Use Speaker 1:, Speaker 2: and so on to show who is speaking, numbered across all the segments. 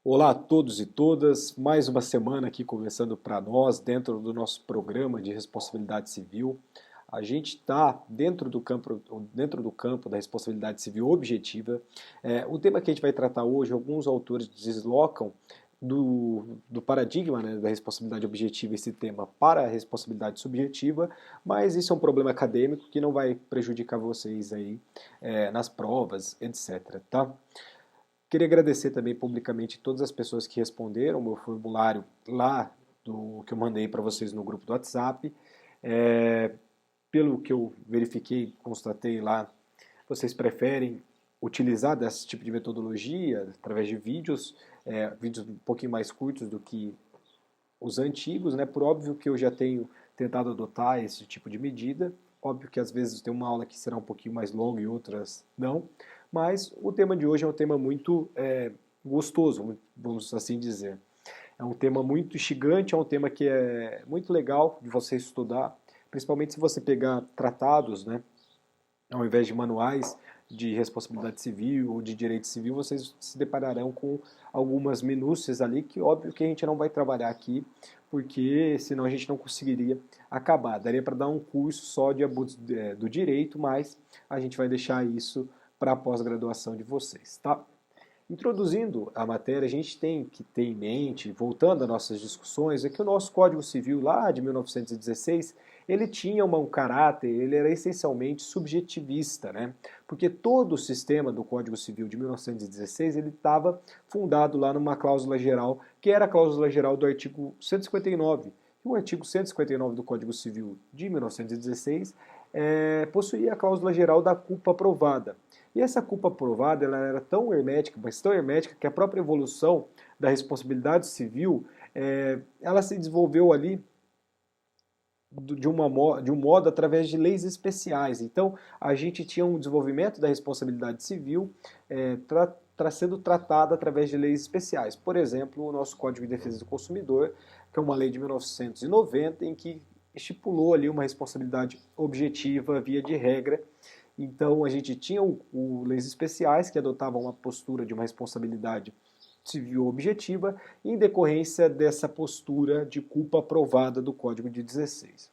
Speaker 1: Olá a todos e todas, mais uma semana aqui começando para nós dentro do nosso programa de responsabilidade civil. A gente está dentro do campo da responsabilidade civil objetiva. O tema que a gente vai tratar hoje, alguns autores deslocam do paradigma, né, da responsabilidade objetiva esse tema para a responsabilidade subjetiva, mas isso é um problema acadêmico que não vai prejudicar vocês aí nas provas, etc. Tá? Queria agradecer também publicamente todas as pessoas que responderam o meu formulário lá do que eu mandei para vocês no grupo do WhatsApp. É, Pelo que eu verifiquei, constatei lá, vocês preferem utilizar desse tipo de metodologia através de vídeos, vídeos um pouquinho mais curtos do que os antigos, né? Por óbvio que eu já tenho tentado adotar esse tipo de medida. Óbvio que às vezes tem uma aula que será um pouquinho mais longa e outras não. Mas o tema de hoje é um tema muito gostoso, vamos assim dizer. É um tema muito instigante, é um tema que é muito legal de você estudar, principalmente se você pegar tratados, né? Ao invés de manuais de responsabilidade civil ou de direito civil, vocês se depararão com algumas minúcias ali que, óbvio, que a gente não vai trabalhar aqui, porque senão a gente não conseguiria acabar. Daria para dar um curso só de abuso do direito, mas a gente vai deixar isso para a pós-graduação de vocês, tá? Introduzindo a matéria, a gente tem que ter em mente, voltando às nossas discussões, é que o nosso Código Civil lá de 1916, ele tinha um caráter, ele era essencialmente subjetivista, né? Porque todo o sistema do Código Civil de 1916, ele estava fundado lá numa cláusula geral, que era a cláusula geral do artigo 159. E o artigo 159 do Código Civil de 1916 possuía a cláusula geral da culpa provada. E essa culpa provada ela era tão hermética, mas tão hermética, que a própria evolução da responsabilidade civil ela se desenvolveu ali de um modo através de leis especiais. Então, a gente tinha um desenvolvimento da responsabilidade civil sendo tratada através de leis especiais. Por exemplo, o nosso Código de Defesa do Consumidor, que é uma lei de 1990, em que estipulou ali uma responsabilidade objetiva via de regra. Então, a gente tinha leis especiais que adotavam uma postura de uma responsabilidade civil objetiva em decorrência dessa postura de culpa provada do Código de 16.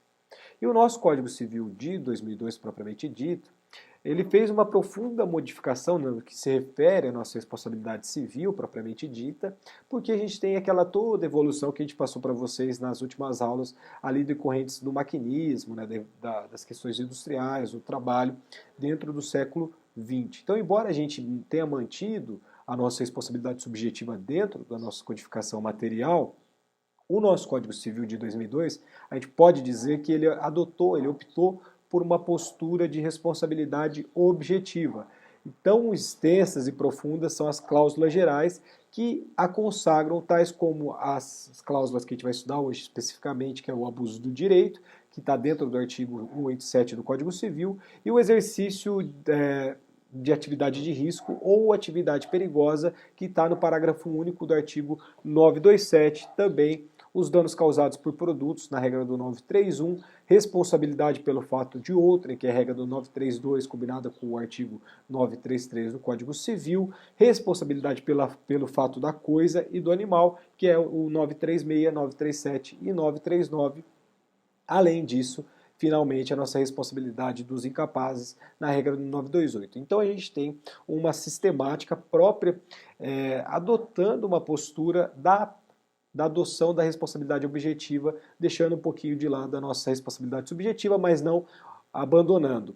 Speaker 1: E o nosso Código Civil de 2002, propriamente dito, ele fez uma profunda modificação no que se refere à nossa responsabilidade civil, propriamente dita, porque a gente tem aquela toda evolução que a gente passou para vocês nas últimas aulas, ali decorrentes do maquinismo, né, das questões industriais, do trabalho, dentro do século XX. Então, embora a gente tenha mantido a nossa responsabilidade subjetiva dentro da nossa codificação material, o nosso Código Civil de 2002, a gente pode dizer que ele optou por uma postura de responsabilidade objetiva. Tão extensas e profundas são as cláusulas gerais que a consagram, tais como as cláusulas que a gente vai estudar hoje especificamente, que é o abuso do direito, que está dentro do artigo 187 do Código Civil, e o exercício de atividade de risco ou atividade perigosa, que está no parágrafo único do artigo 927, também os danos causados por produtos, na regra do 931, responsabilidade pelo fato de outrem, que é a regra do 932, combinada com o artigo 933 do Código Civil, responsabilidade pelo fato da coisa e do animal, que é o 936, 937 e 939. Além disso, finalmente, a nossa responsabilidade dos incapazes na regra do 928. Então, a gente tem uma sistemática própria adotando uma postura da adoção da responsabilidade objetiva, deixando um pouquinho de lado a nossa responsabilidade subjetiva, mas não abandonando.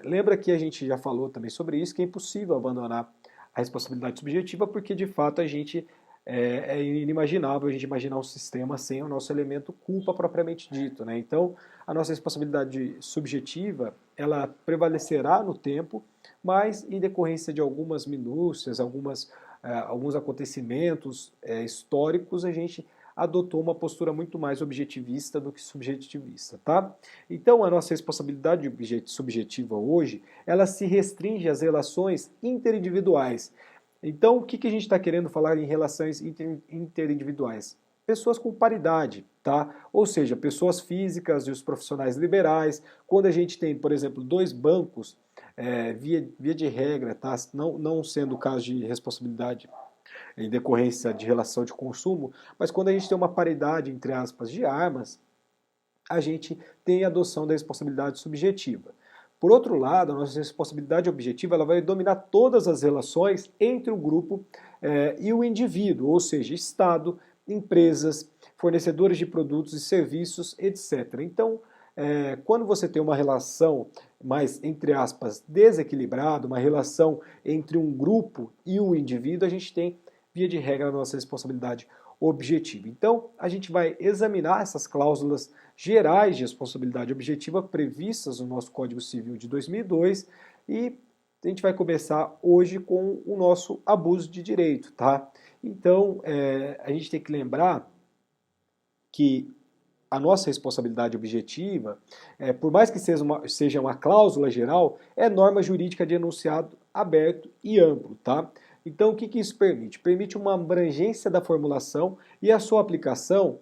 Speaker 1: Lembra que a gente já falou também sobre isso, que é impossível abandonar a responsabilidade subjetiva, porque de fato a gente é inimaginável a gente imaginar um sistema sem o nosso elemento culpa propriamente dito, né? Então, a nossa responsabilidade subjetiva, ela prevalecerá no tempo, mas em decorrência de algumas minúcias, alguns acontecimentos históricos, a gente adotou uma postura muito mais objetivista do que subjetivista, tá? Então, a nossa responsabilidade subjetiva hoje, ela se restringe às relações interindividuais. Então, o que a gente está querendo falar em relações interindividuais? Pessoas com paridade, tá? Ou seja, pessoas físicas e os profissionais liberais. Quando a gente tem, por exemplo, dois bancos, via de regra, tá? Não sendo o caso de responsabilidade em decorrência de relação de consumo, mas quando a gente tem uma paridade, entre aspas, de armas, a gente tem a adoção da responsabilidade subjetiva. Por outro lado, a nossa responsabilidade objetiva ela vai dominar todas as relações entre o grupo e o indivíduo, ou seja, Estado, empresas, fornecedores de produtos e serviços, etc. Então, quando você tem uma relação mais, entre aspas, desequilibrada, uma relação entre um grupo e o indivíduo, a gente tem, via de regra, a nossa responsabilidade objetiva. Então, a gente vai examinar essas cláusulas gerais de responsabilidade objetiva previstas no nosso Código Civil de 2002 e a gente vai começar hoje com o nosso abuso de direito, tá? Então, a gente tem que lembrar que a nossa responsabilidade objetiva, por mais que seja uma cláusula geral, é norma jurídica de enunciado aberto e amplo, tá? Então, o que isso permite? Permite uma abrangência da formulação e a sua aplicação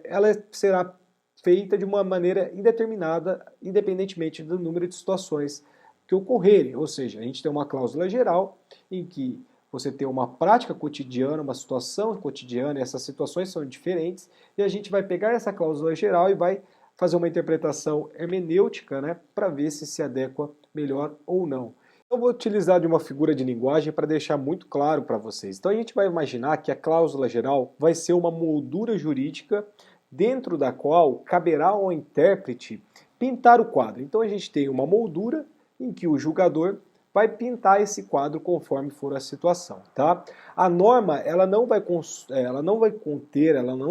Speaker 1: ela será feita de uma maneira indeterminada, independentemente do número de situações que ocorrerem. Ou seja, a gente tem uma cláusula geral em que você tem uma prática cotidiana, uma situação cotidiana, e essas situações são diferentes, e a gente vai pegar essa cláusula geral e vai fazer uma interpretação hermenêutica, né, para ver se adequa melhor ou não. Eu vou utilizar de uma figura de linguagem para deixar muito claro para vocês. Então a gente vai imaginar que a cláusula geral vai ser uma moldura jurídica dentro da qual caberá ao intérprete pintar o quadro. Então a gente tem uma moldura em que o julgador vai pintar esse quadro conforme for a situação, tá? A norma, ela não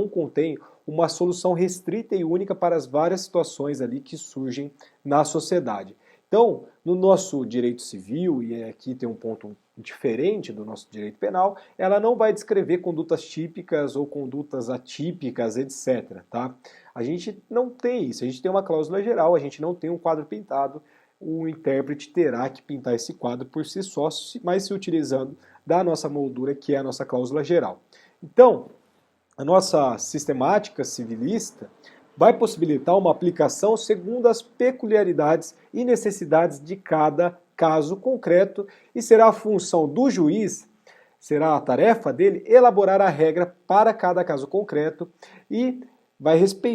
Speaker 1: contém uma solução restrita e única para as várias situações ali que surgem na sociedade. Então, no nosso direito civil, e aqui tem um ponto diferente do nosso direito penal, ela não vai descrever condutas típicas ou condutas atípicas, etc. Tá? A gente não tem isso, a gente tem uma cláusula geral, a gente não tem um quadro pintado, o intérprete terá que pintar esse quadro por si só, mas se utilizando da nossa moldura, que é a nossa cláusula geral. Então, a nossa sistemática civilista vai possibilitar uma aplicação segundo as peculiaridades e necessidades de cada caso concreto e será a função do juiz, será a tarefa dele elaborar a regra para cada caso concreto e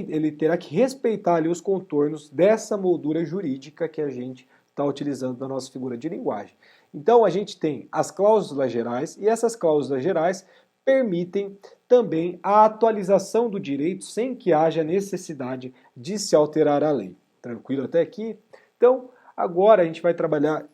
Speaker 1: ele terá que respeitar ali os contornos dessa moldura jurídica que a gente está utilizando na nossa figura de linguagem. Então a gente tem as cláusulas gerais e essas cláusulas gerais permitem também a atualização do direito sem que haja necessidade de se alterar a lei. Tranquilo até aqui? Então, agora a gente vai trabalhar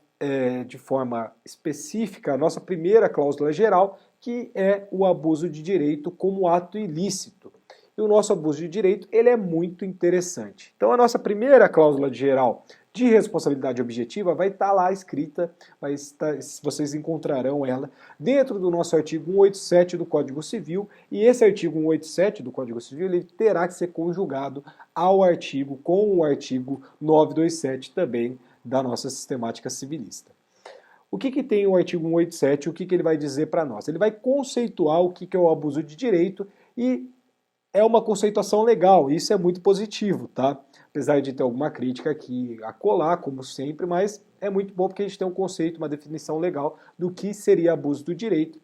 Speaker 1: de forma específica a nossa primeira cláusula geral, que é o abuso de direito como ato ilícito. E o nosso abuso de direito ele é muito interessante. Então, a nossa primeira cláusula geral de responsabilidade objetiva vai estar lá escrita, vocês encontrarão ela dentro do nosso artigo 187 do Código Civil, e esse artigo 187 do Código Civil ele terá que ser conjugado com o artigo 927 também da nossa sistemática civilista. O que tem o artigo 187, o que ele vai dizer para nós? Ele vai conceituar o que é o abuso de direito e é uma conceituação legal, isso é muito positivo, tá? Apesar de ter alguma crítica aqui a colar, como sempre, mas é muito bom porque a gente tem um conceito, uma definição legal do que seria abuso do direito.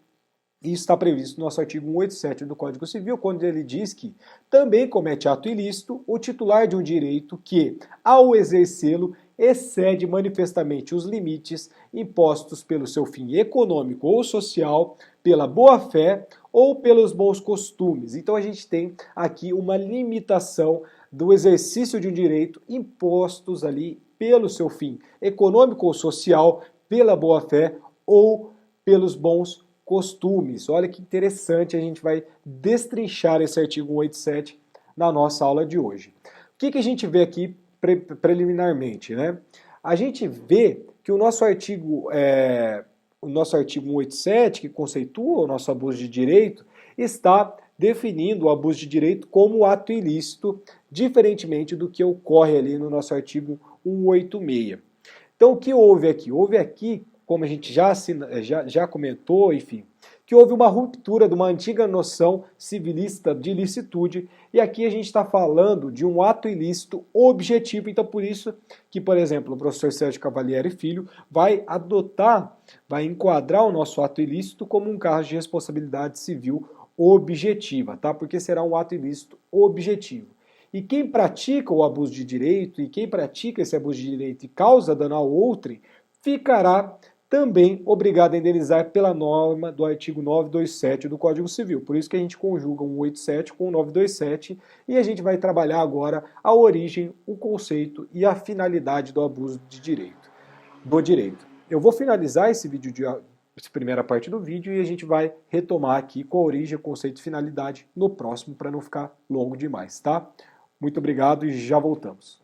Speaker 1: Isso está previsto no nosso artigo 187 do Código Civil, quando ele diz que também comete ato ilícito o titular de um direito que, ao exercê-lo, excede manifestamente os limites impostos pelo seu fim econômico ou social, pela boa-fé ou pelos bons costumes. Então a gente tem aqui uma limitação do exercício de um direito impostos ali pelo seu fim econômico ou social, pela boa-fé ou pelos bons costumes. Olha que interessante, a gente vai destrinchar esse artigo 187 na nossa aula de hoje. O que a gente vê aqui preliminarmente, né? A gente vê que o nosso artigo 187, que conceitua o nosso abuso de direito, está definindo o abuso de direito como ato ilícito, diferentemente do que ocorre ali no nosso artigo 186. Então, o que houve aqui? Houve aqui, como a gente já comentou, enfim, que que houve uma ruptura de uma antiga noção civilista de licitude, e aqui a gente está falando de um ato ilícito objetivo. Então, por isso que, por exemplo, o professor Sérgio Cavalieri Filho vai enquadrar o nosso ato ilícito como um caso de responsabilidade civil objetiva, tá? Porque será um ato ilícito objetivo. E quem pratica o abuso de direito, e quem pratica esse abuso de direito e causa dano ao outro, ficará também obrigado a indenizar pela norma do artigo 927 do Código Civil. Por isso que a gente conjuga o 187 com o 927 e a gente vai trabalhar agora a origem, o conceito e a finalidade do abuso de direito, Eu vou finalizar essa primeira parte do vídeo e a gente vai retomar aqui com a origem, conceito e finalidade no próximo para não ficar longo demais, tá? Muito obrigado e já voltamos.